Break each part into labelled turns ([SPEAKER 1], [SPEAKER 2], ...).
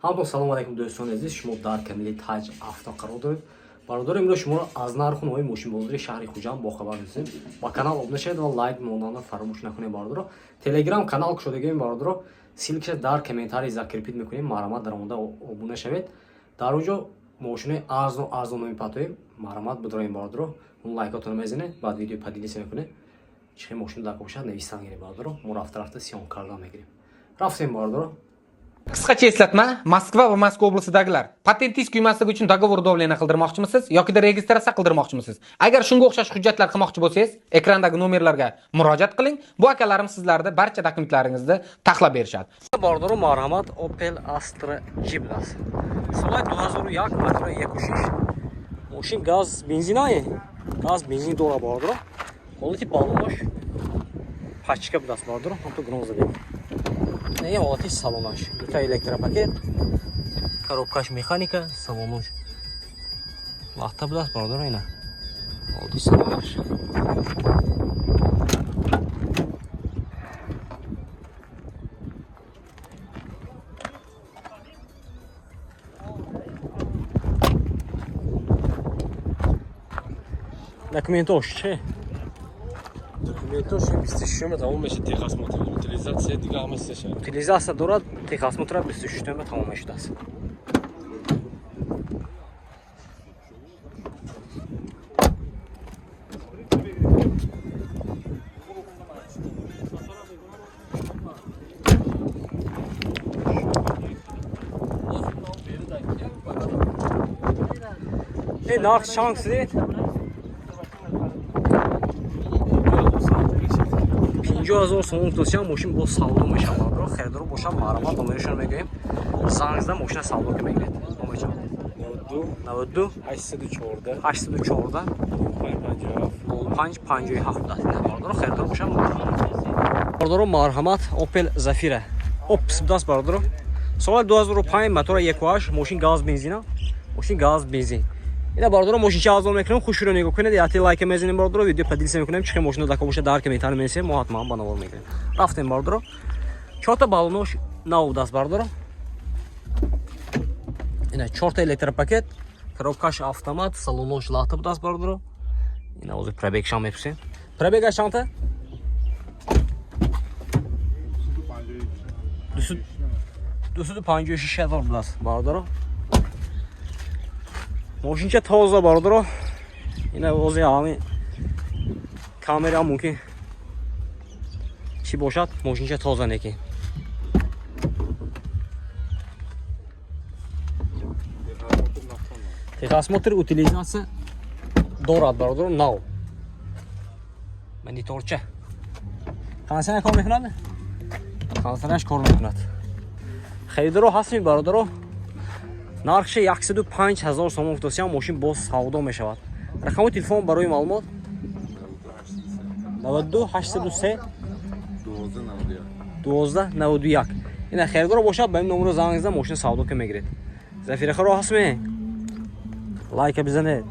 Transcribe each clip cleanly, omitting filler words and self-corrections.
[SPEAKER 1] ҳамтон салому алайкум дӯстони азиз, шумо дар канали Taj Авто қарор доред. Бародари имрӯз шуморо аз нарху ноҳои мошинбозии шаҳри Хуҷанд бохабар месозем. Ба канал обуна шавед ва лайк монданро фаромӯш накунед. Бародаро телеграм канал кушодагии бародаро силкаш дар комментарий закрепит мекунем. Марҳамат дар онда обуна шавед. Дар онҷо мошинои арзон мепатоем. Марҳамат бидроем бародаро. Он лайкотон мезанед, баъд видео падилис мекунед. Чӣ мошин дар бошад нависан гирем бародаро. Мо рафта сиён кардан мегирем. Рафтем бародаро.
[SPEAKER 2] Qisqacha eslatma, Moskva va Moskva oblasidagilar patentingiz kuymasligi uchun dogovor davleniya qildirmoqchimisiz yoki registratsiya qildirmoqchimisiz? Agar shunga o'xshash hujjatlar qilmoqchi bo'lsangiz, ekrandagi nomerlarga murojaat qiling. Bu akalarim sizlarga barcha dokumentlaringizni taxlab berishadi.
[SPEAKER 1] Bordoro marhamat Opel Astra G Plus. Solat 2001 motor 1.6. Moshin gaz benzinai. Gaz benzin dora bordoro. Holati balonаш пачка будаст бардоро, ҳамто гноза бед. Не ҳолати салонаш. Дута электропакет, коробкаш механика, салонаш. Вақта будаст бардоро ина. Ҳолати салонаш. Документош чӣ?
[SPEAKER 3] Документош 26 тамом мешад, техосмотр, утилизация дига ҳама сешад.
[SPEAKER 1] Утилизация дорад, техосмотр 26 тамом мешудааст. Нарх чанд сидед? 50,000 сомон гузоштан мошин бо савдо мешавад. Харидор бошад марҳамат номерашон мегӯем. Зангзда мошина савдо ки мегиред. Номерашон 92 814 814 0557 даст. Бардоро харидор бошад марҳамат. Бардоро марҳамат Opel Zafira. Опс даст бардоро. Соли 2005 мотор 1.8 мошин газ бензина. Мошин газ бензин. Ина бардоро мошинча азон мекунем, хушро нигоҳ кунед, яти лайк мезанем бардоро, видео падилис мекунем, чихе мошина дака боша дар комментарий менависем, мо ҳатман ба навор мегирем. Рафтем бардоро. Чорта балонош нав даст бардоро. Ина чорта электропакет, коробкаш автомат, салонош лахта даст бардоро. Ина озир пробег шам мепурсем. Пробега чанта? 256,000 даст бардоро. Мошинча тоза бардоро. Ина ози ҳами камера мумкин чӣ бошад, мошинча тоза неки. Техосмотр утилизация дорад бардоро нав. Мониторча. Кондитсионер кор мекунад? Кондитсионераш кор мекунад. Харидоро ҳастми бардоро. Нархи 105,000 сомон гузоштан мошин боз савдо мешавад. Рақами телефон барои маълумот 92 803 1291. Ина харидор бошад, ба ин номеро занг зада мошин савдо ки мегиред. Зафира харо ҳастме? Лайка бизанед.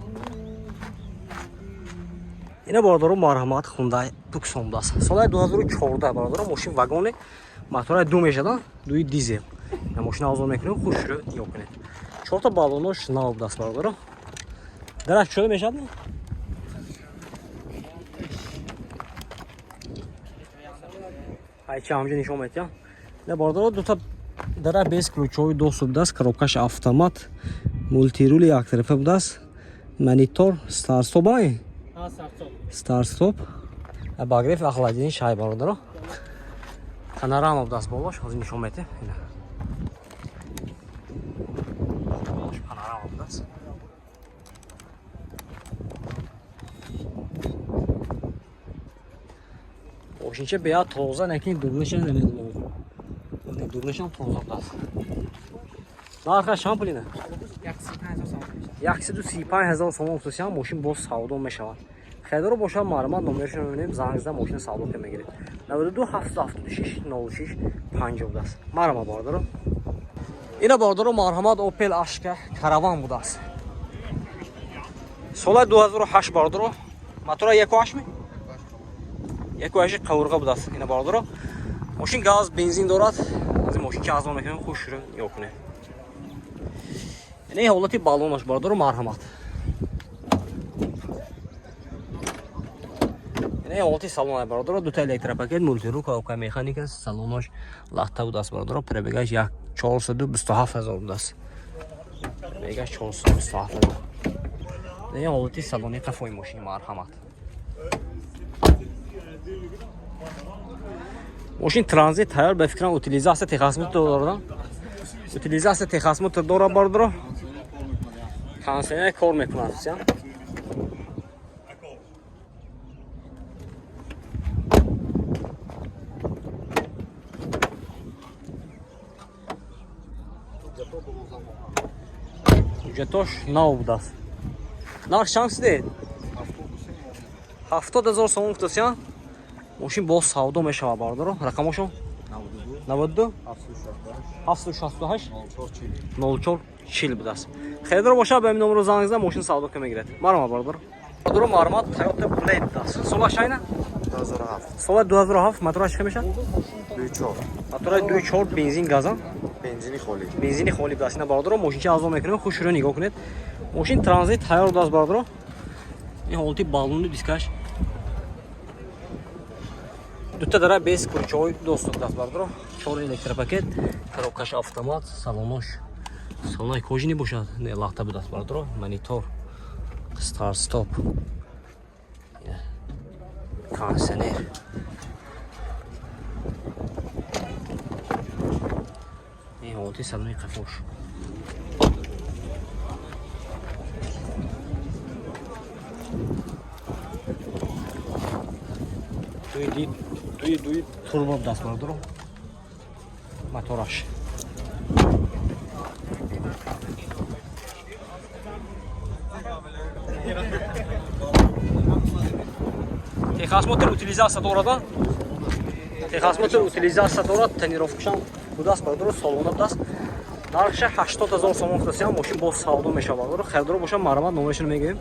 [SPEAKER 1] Ина бардоро марҳамат Hyundai Tucson даст. Соли 2014 бардоро мошин вагоне мотора 2 мешада, 2 дизел. Ина мошина азон мекунем, хушро нигоҳ кунед. Чорта балонош нав даст бардоро. Дараш шуда мешад? Айча ҳамҷа нишон метия. Да бардоро дута дара без ключови доступ даст, коробкаш автомат, мультирули яктарафа будаст, монитор, старт-стоп ай? Старт-стоп. Багриф охладение шай бардоро. Панорама будаст болош, ҳозир нишон метия. Мошинча беяд тоза некин дуглашан намедонам. Дуглашан тоза даст. Нархаш чанд пулина? 135,000 сомон гузоштан мошин боз савдо мешавад. Харидор бошад марҳамат номерашон мебинем, занг зада мошина савдо ки мегиред. 92 776 06 50 даст. Марҳамат бардоро. Ина бардоро марҳамат Opel Ashka Caravan будаст. Соли 2008 бардоро мотора 1.8 ми? 1.8 қавурға будаст. Ина бардоро. Мошин газ бензин дорад. Аз ин мошин чӣ азон мекунем, хуш шурин ёкуне. یعنی حالتی بالونش بردار و مرحمت. یعنی حالتی سالون بردار دو تا الکتروپاکت مولتی رو که مکانیک است سالونش لخته بود است بردار پربگاش 427,000 بود است. بگاش 427,000. یعنی حالتی سالونی قفای ماشین مرحمت. ماشین ترانزیت تیار به فکرم utilizatsiya texasmut دارم. utilizatsiya texasmut دارم بردار. کانسنه کار میکنه اصلا. جتوش نو بود است. نرخ شانس دید. 70,000 سوم گفتن. ماشین باز سودا میشه بردار. رقمشو 92 768 0440 بود است. خیلی باشه به این نمره زنگ زدم ماشین سودا که میگیرد. مرا بردار. بردار مرمت تویوتا بلید است. سال شاینه
[SPEAKER 4] 2007
[SPEAKER 1] سال 2007 موتورش چه میشه؟
[SPEAKER 4] 24
[SPEAKER 1] موتور 24 بنزین گازن.
[SPEAKER 4] بنزینی خالی
[SPEAKER 1] بود است. اینا بردار ماشین چه ازا میکنه خوش رو نگاه کنید. ماشین ترانزیت تیار داست بردار. این حالتی بالون دیسکاش دوتا داره بیس کلچوی دوست دست بردار. 4 الکتروپاکت، коробкаш автомат, салонош. Салоной кожаный бошад, не лахта буд аст бардор. Монитор, старт стоп. Кондиционер. این حالتی салони қафош. دوی توربو دست بردارم موتورش Техас мотор утилизация дорада. Техас мотор утилизация дорад, тренировкашам будаст бардор салона будаст. Нархш 80,000 сомон гуфтасям мошин бо савдо мешавад. Хайдро боша марамат номешон мегем.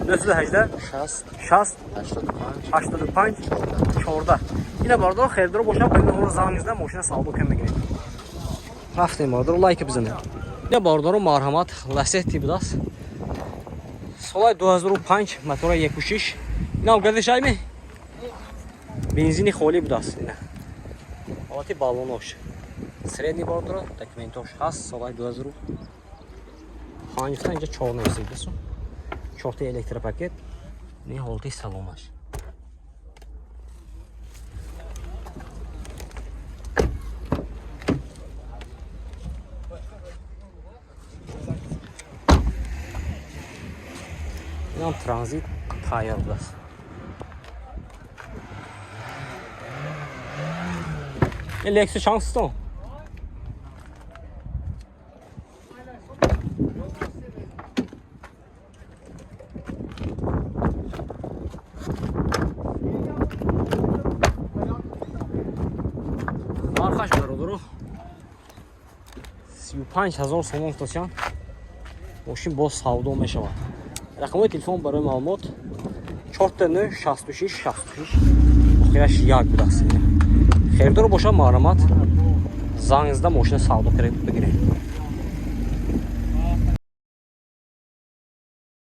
[SPEAKER 1] 918 60 85 14 اینا باردار خیر درو باشم به نمره زنگیزده ماشین سودا کم میگیرید رفتیم باردار لایک بزنید اینا باردار مرحمت لاستی بود است سال 2005 موتور 1.6 اینا گردش می بنزینی خالی بود است اینا حالتی بالونش سریدنی باردار دکمنتاش هست سال 2005 تا اینجا 4 نویسیده است 4 تا الکتروپاکت این حالتی سالونش این هم ترانزیت تایر بود است این لکس شانس تو мархаш бародаро 35,000 сомон гуфтасям мошин боз савдо мешавад рақамои телефон барои маълумот 49 66 66 охираш 1 будааст хердор боша маълумат занг зада мошина савдо бигиред